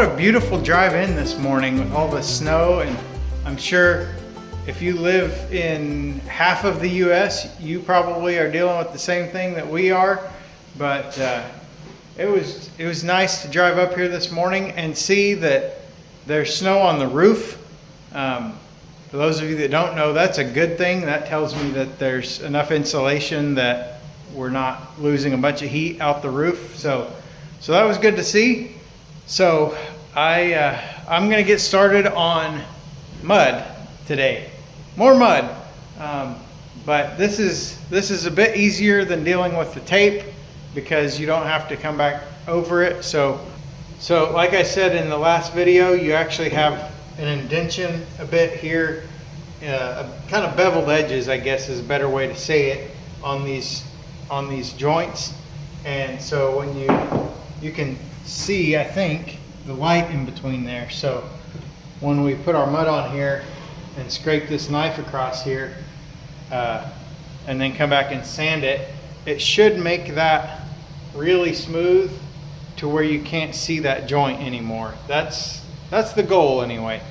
what a beautiful drive in this morning with all the snow, and I'm sure if you live in half of the US, you probably are dealing with the same thing that we are. But it was nice to drive up here this morning and see that there's snow on the roof. For those of you that don't know, that's a good thing. That tells me that there's enough insulation that we're not losing a bunch of heat out the roof. So that was good to see. So I'm gonna get started on mud today. More mud, but this is a bit easier than dealing with the tape because you don't have to come back over it. So like I said in the last video, you actually have an indention a bit here, kind of beveled edges, I guess is a better way to say it, on these joints. And so when you can see, I think, the light in between there. So when we put our mud on here and scrape this knife across here, and then come back and sand it, it should make that really smooth to where you can't see that joint anymore. That's the goal anyway.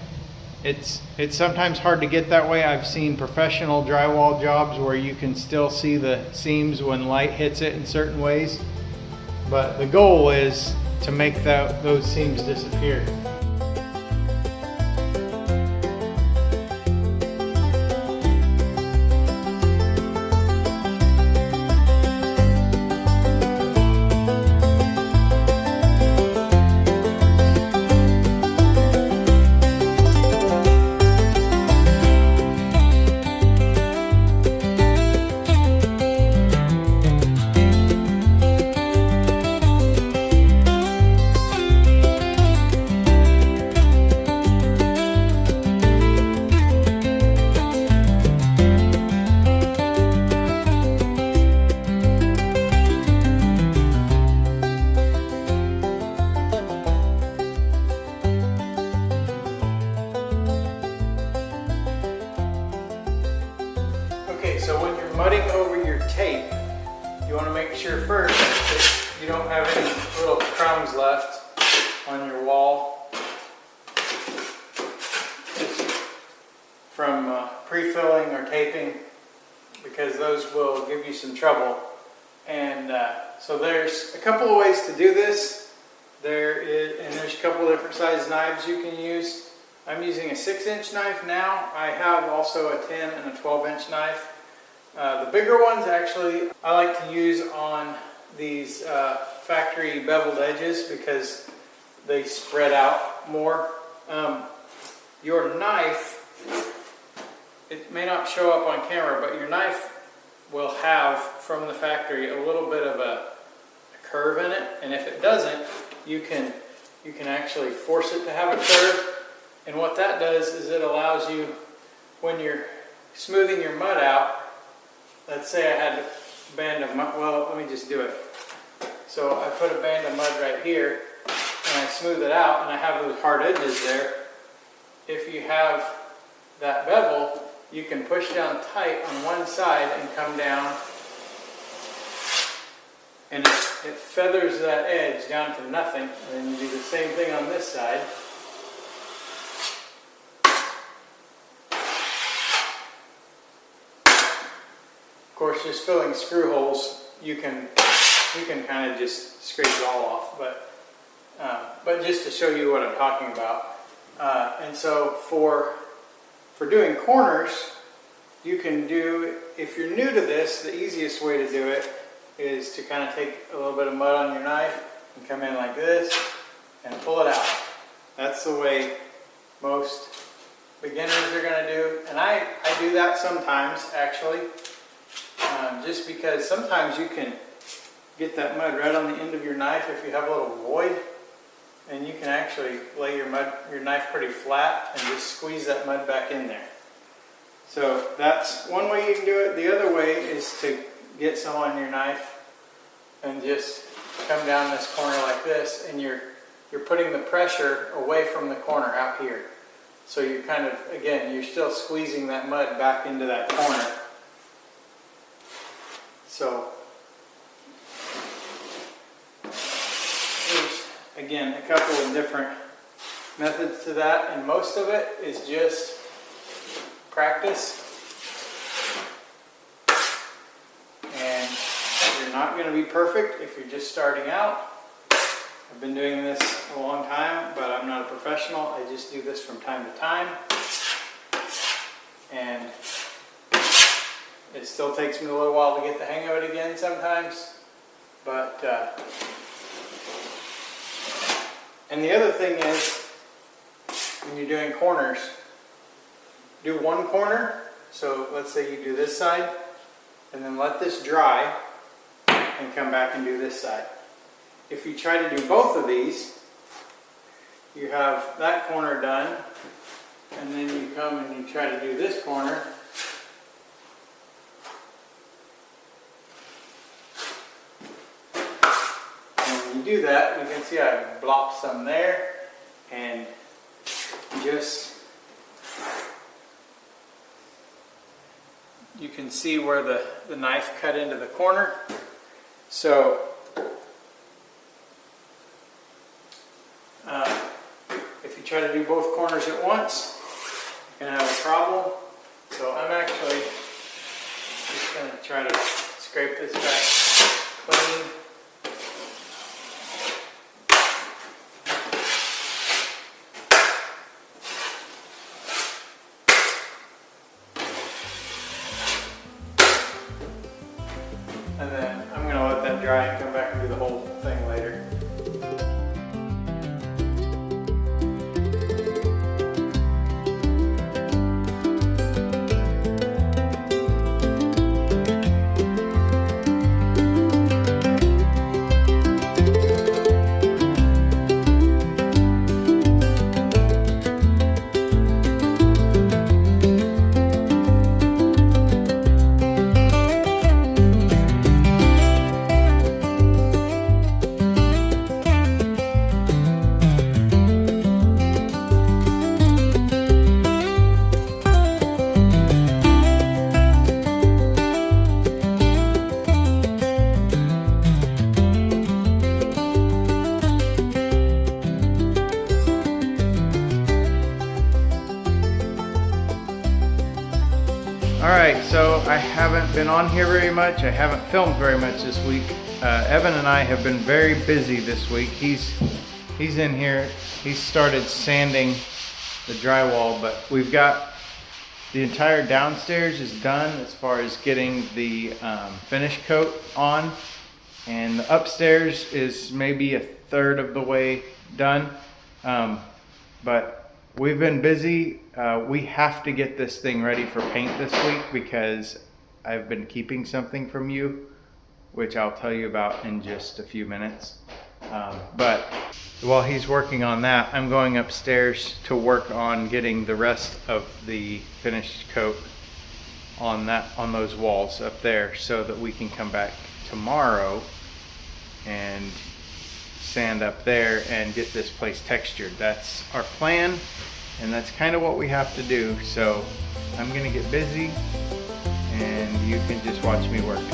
It's sometimes hard to get that way. I've seen professional drywall jobs where you can still see the seams when light hits it in certain ways, but the goal is to make those seams disappear. So when you're mudding over your tape, you want to make sure first that you don't have any little crumbs left on your wall just from pre-filling or taping, because those will give you some trouble. And so there's a couple of ways to do this. There's a couple of different size knives you can use. I'm using a 6-inch knife now. I have also a 10 and a 12-inch knife. The bigger ones actually I like to use on these factory beveled edges because they spread out more. Your knife, it may not show up on camera, but your knife will have from the factory a little bit of a curve in it, and if it doesn't, you can actually force it to have a curve. And what that does is it allows you, when you're smoothing your mud out, let's say I had a band of mud, well, let me just do it. So I put a band of mud right here, and I smooth it out, and I have those hard edges there. If you have that bevel, you can push down tight on one side and come down, and it feathers that edge down to nothing. And then you do the same thing on this side. Of course, just filling screw holes, you can kind of just scrape it all off, but just to show you what I'm talking about. And so for doing corners, you can do, if you're new to this, the easiest way to do it is to kind of take a little bit of mud on your knife and come in like this and pull it out. That's the way most beginners are going to do, and I do that sometimes actually. Just because sometimes you can get that mud right on the end of your knife if you have a little void, and you can actually lay your knife pretty flat and just squeeze that mud back in there. So that's one way you can do it. The other way is to get some on your knife and just come down this corner like this, and you're putting the pressure away from the corner out here. So you're kind of, again, you're still squeezing that mud back into that corner. So there's, again, a couple of different methods to that, and most of it is just practice. And you're not going to be perfect if you're just starting out. I've been doing this a long time, but I'm not a professional. I just do this from time to time. And it still takes me a little while to get the hang of it again sometimes. But, and the other thing is, when you're doing corners, do one corner. So let's say you do this side, and then let this dry, and come back and do this side. If you try to do both of these, you have that corner done, and then you come and you try to do this corner. And when you do that, you can see I blocked some there, and just, you can see where the knife cut into the corner. So if you try to do both corners at once, you're going to have a problem. So I'm actually just going to try to scrape this back clean. And then I'm going to let that dry and come back and do the whole thing later. Alright, so I haven't been on here very much. I haven't filmed very much this week. Evan and I have been very busy this week. He's in here. He started sanding the drywall, but we've got the entire downstairs is done as far as getting the finish coat on, and the upstairs is maybe a third of the way done. But we've been busy. We have to get this thing ready for paint this week because I've been keeping something from you, which I'll tell you about in just a few minutes. But while he's working on that, I'm going upstairs to work on getting the rest of the finished coat on those walls up there, so that we can come back tomorrow and sand up there and get this place textured. That's our plan, and that's kind of what we have to do. So I'm gonna get busy and you can just watch me work.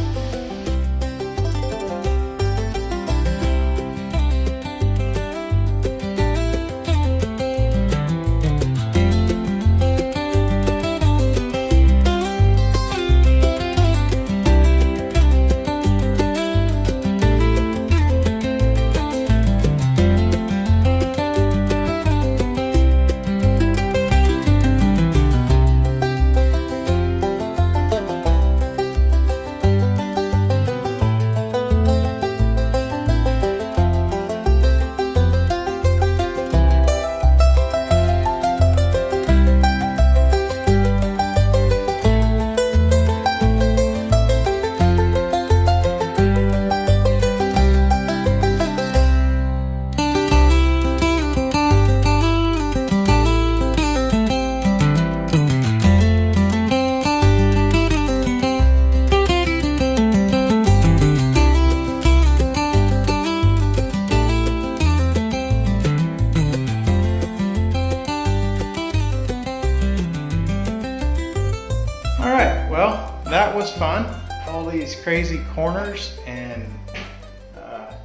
That was fun. All these crazy corners and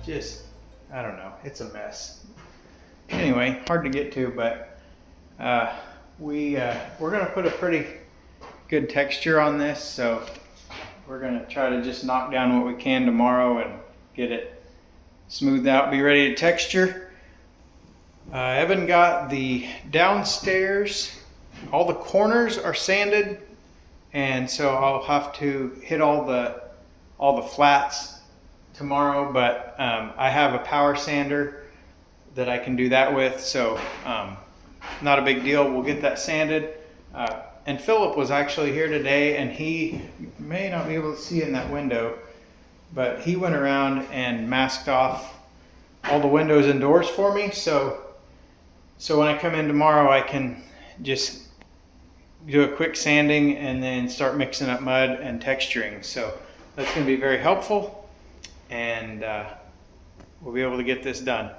just, I don't know, it's a mess. anyway, hard to get to, but we're going to put a pretty good texture on this, so we're going to try to just knock down what we can tomorrow and get it smoothed out, be ready to texture. Evan got the downstairs, all the corners are sanded, and so I'll have to hit all the flats tomorrow, but I have a power sander that I can do that with, so not a big deal. We'll get that sanded. And Philip was actually here today, and he may not be able to see in that window, but he went around and masked off all the windows and doors for me, so when I come in tomorrow I can just do a quick sanding and then start mixing up mud and texturing. So that's going to be very helpful, and we'll be able to get this done.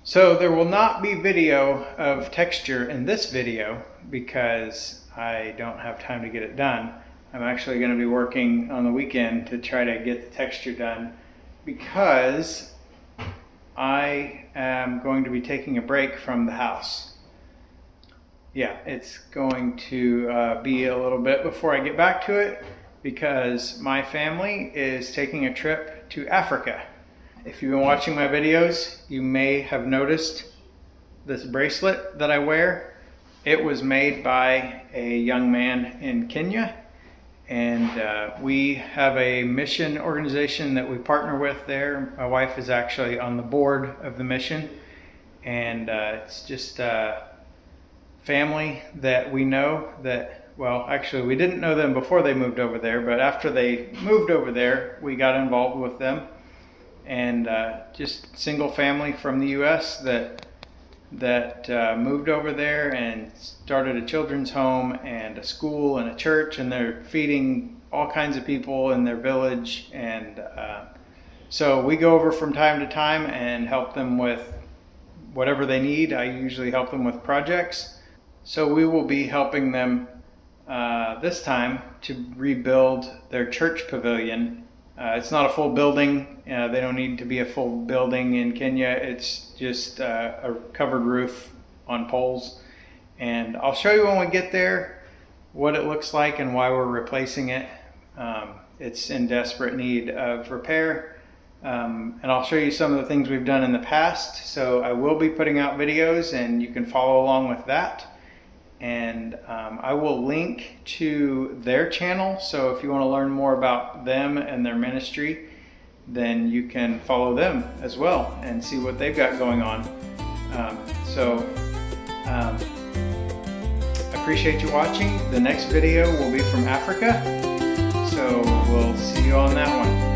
So there will not be video of texture in this video because I don't have time to get it done. I'm actually going to be working on the weekend to try to get the texture done because I am going to be taking a break from the house. Yeah, it's going to be a little bit before I get back to it because my family is taking a trip to Africa. If you've been watching my videos, you may have noticed this bracelet that I wear. It was made by a young man in Kenya, and we have a mission organization that we partner with there. My wife is actually on the board of the mission, and it's just family that we know that, well, actually we didn't know them before they moved over there, but after they moved over there, we got involved with them. And just single family from the U.S. that moved over there and started a children's home and a school and a church, and they're feeding all kinds of people in their village. And so we go over from time to time and help them with whatever they need. I usually help them with projects. So we will be helping them this time to rebuild their church pavilion. It's not a full building. They don't need to be a full building in Kenya. It's just a covered roof on poles. And I'll show you when we get there what it looks like and why we're replacing it. It's in desperate need of repair. And I'll show you some of the things we've done in the past. So I will be putting out videos and you can follow along with that. And I will link to their channel, so if you want to learn more about them and their ministry, then you can follow them as well and see what they've got going on. Appreciate you watching. The next video will be from Africa, so we'll see you on that one.